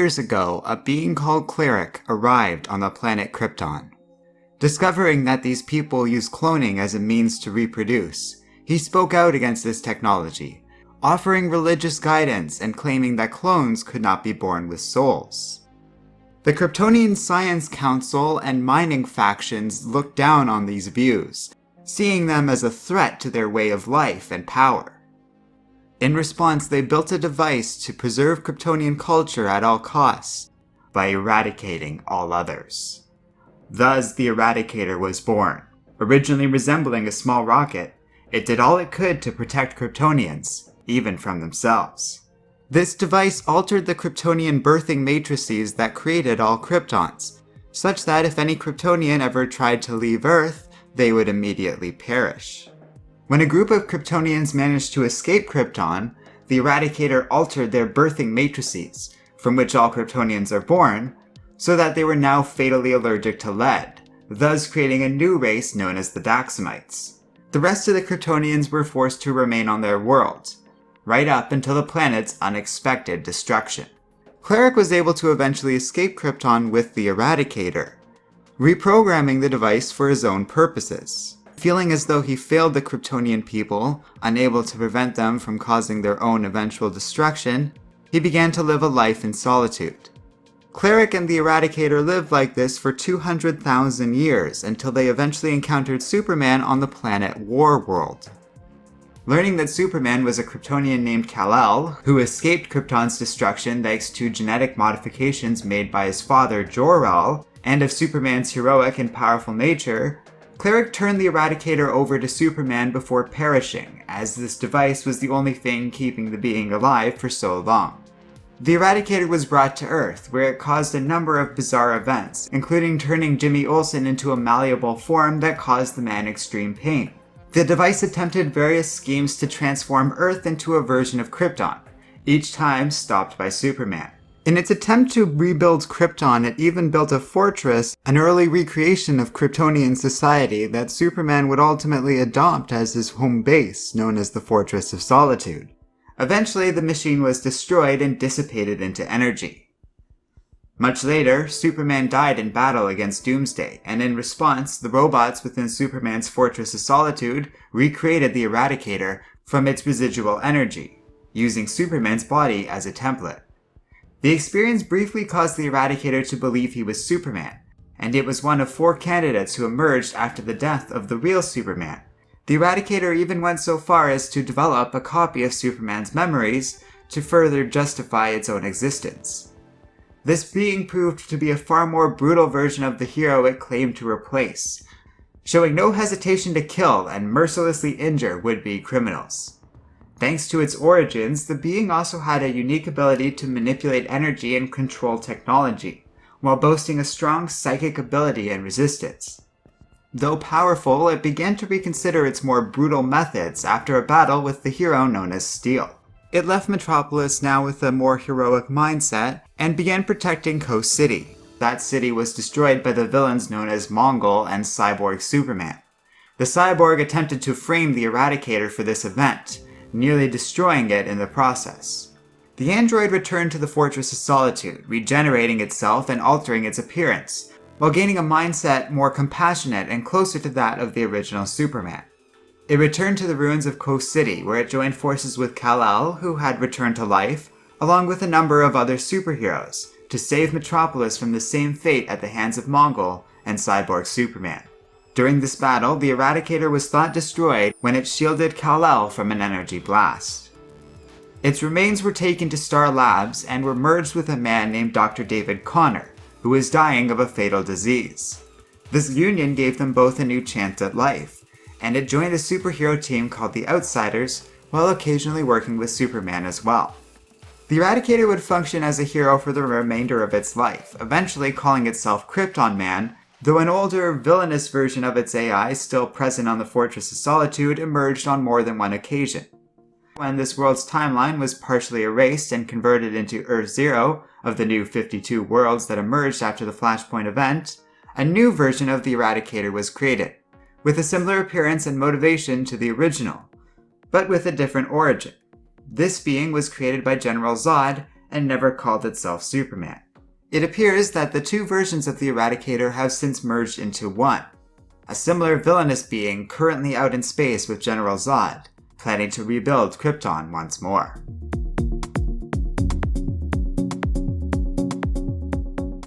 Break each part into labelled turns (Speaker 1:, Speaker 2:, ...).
Speaker 1: years ago, a being called Cleric arrived on the planet Krypton. Discovering that these people use cloning as a means to reproduce, he spoke out against this technology, offering religious guidance and claiming that clones could not be born with souls. The Kryptonian Science Council and mining factions looked down on these views, seeing them as a threat to their way of life and power. In response, they built a device to preserve Kryptonian culture at all costs, by eradicating all others. Thus, the Eradicator was born. Originally resembling a small rocket, it did all it could to protect Kryptonians, even from themselves. This device altered the Kryptonian birthing matrices that created all Kryptons, such that if any Kryptonian ever tried to leave Earth, they would immediately perish. When a group of Kryptonians managed to escape Krypton, the Eradicator altered their birthing matrices, from which all Kryptonians are born, so that they were now fatally allergic to lead, thus creating a new race known as the Daxamites. The rest of the Kryptonians were forced to remain on their world, right up until the planet's unexpected destruction. Cleric was able to eventually escape Krypton with the Eradicator, reprogramming the device for his own purposes. Feeling as though he failed the Kryptonian people, unable to prevent them from causing their own eventual destruction, he began to live a life in solitude. Cleric and the Eradicator lived like this for 200,000 years until they eventually encountered Superman on the planet Warworld. Learning that Superman was a Kryptonian named Kal-El, who escaped Krypton's destruction thanks to genetic modifications made by his father Jor-El, and of Superman's heroic and powerful nature, Cleric turned the Eradicator over to Superman before perishing, as this device was the only thing keeping the being alive for so long. The Eradicator was brought to Earth, where it caused a number of bizarre events, including turning Jimmy Olsen into a malleable form that caused the man extreme pain. The device attempted various schemes to transform Earth into a version of Krypton, each time stopped by Superman. In its attempt to rebuild Krypton, it even built a fortress, an early recreation of Kryptonian society that Superman would ultimately adopt as his home base, known as the Fortress of Solitude. Eventually, the machine was destroyed and dissipated into energy. Much later, Superman died in battle against Doomsday, and in response, the robots within Superman's Fortress of Solitude recreated the Eradicator from its residual energy, using Superman's body as a template. The experience briefly caused the Eradicator to believe he was Superman, and it was one of 4 candidates who emerged after the death of the real Superman. The Eradicator even went so far as to develop a copy of Superman's memories to further justify its own existence. This being proved to be a far more brutal version of the hero it claimed to replace, showing no hesitation to kill and mercilessly injure would-be criminals. Thanks to its origins, the being also had a unique ability to manipulate energy and control technology, while boasting a strong psychic ability and resistance. Though powerful, it began to reconsider its more brutal methods after a battle with the hero known as Steel. It left Metropolis now with a more heroic mindset and began protecting Coast City. That city was destroyed by the villains known as Mongol and Cyborg Superman. The Cyborg attempted to frame the Eradicator for this event, nearly destroying it in the process. The android returned to the Fortress of Solitude, regenerating itself and altering its appearance, while gaining a mindset more compassionate and closer to that of the original Superman. It returned to the ruins of Coast City, where it joined forces with Kal-El, who had returned to life, along with a number of other superheroes, to save Metropolis from the same fate at the hands of Mongol and Cyborg Superman. During this battle, the Eradicator was thought destroyed when it shielded Kal-El from an energy blast. Its remains were taken to Star Labs and were merged with a man named Dr. David Connor, who was dying of a fatal disease. This union gave them both a new chance at life, and it joined a superhero team called the Outsiders, while occasionally working with Superman as well. The Eradicator would function as a hero for the remainder of its life, eventually calling itself Krypton Man, though an older, villainous version of its AI still present on the Fortress of Solitude emerged on more than one occasion. When this world's timeline was partially erased and converted into Earth Zero of the new 52 worlds that emerged after the Flashpoint event, a new version of the Eradicator was created, with a similar appearance and motivation to the original, but with a different origin. This being was created by General Zod and never called itself Superman. It appears that the two versions of the Eradicator have since merged into one, a similar villainous being currently out in space with General Zod, planning to rebuild Krypton once more.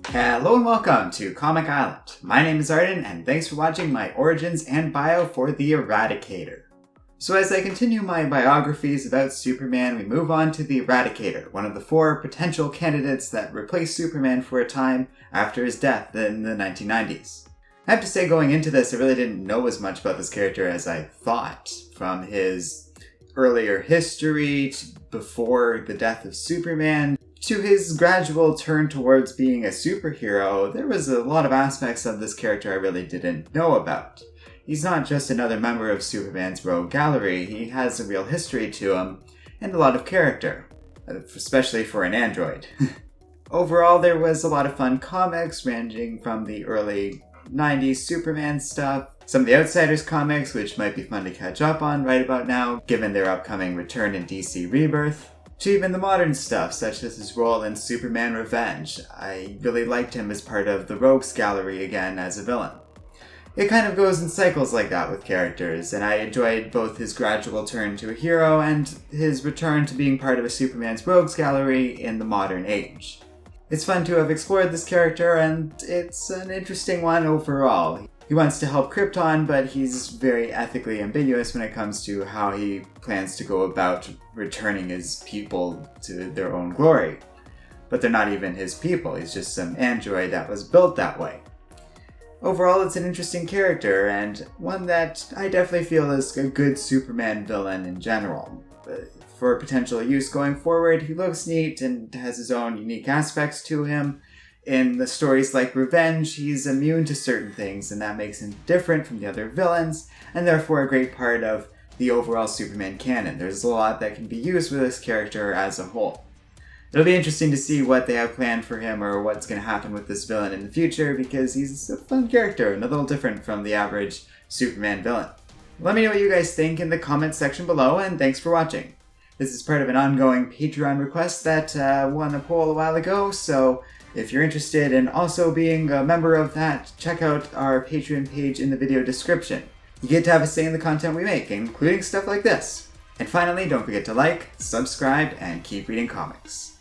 Speaker 1: Hello and welcome to Comic Island. My name is Arden, and thanks for watching my origins and bio for the Eradicator. So as I continue my biographies about Superman, we move on to the Eradicator, one of the 4 potential candidates that replaced Superman for a time after his death in the 1990s. I have to say, going into this, I really didn't know as much about this character as I thought. From his earlier history, before the death of Superman, to his gradual turn towards being a superhero, there was a lot of aspects of this character I really didn't know about. He's not just another member of Superman's rogue gallery, he has a real history to him, and a lot of character, especially for an android. Overall, there was a lot of fun comics, ranging from the early 90s Superman stuff, some of the Outsiders comics, which might be fun to catch up on right about now, given their upcoming return in DC Rebirth, to even the modern stuff, such as his role in Superman Revenge. I really liked him as part of the Rogues Gallery again as a villain. It kind of goes in cycles like that with characters, and I enjoyed both his gradual turn to a hero and his return to being part of a Superman's Rogues Gallery in the modern age. It's fun to have explored this character, and it's an interesting one overall. He wants to help Krypton, but he's very ethically ambiguous when it comes to how he plans to go about returning his people to their own glory. But they're not even his people, he's just some android that was built that way. Overall, it's an interesting character, and one that I definitely feel is a good Superman villain in general. For potential use going forward, he looks neat and has his own unique aspects to him. In the stories like Revenge, he's immune to certain things, and that makes him different from the other villains, and therefore a great part of the overall Superman canon. There's a lot that can be used with this character as a whole. It'll be interesting to see what they have planned for him or what's going to happen with this villain in the future, because he's a fun character and a little different from the average Superman villain. Let me know what you guys think in the comments section below, and thanks for watching. This is part of an ongoing Patreon request that won a poll a while ago, so if you're interested in also being a member of that, check out our Patreon page in the video description. You get to have a say in the content we make, including stuff like this. And finally, don't forget to like, subscribe, and keep reading comics.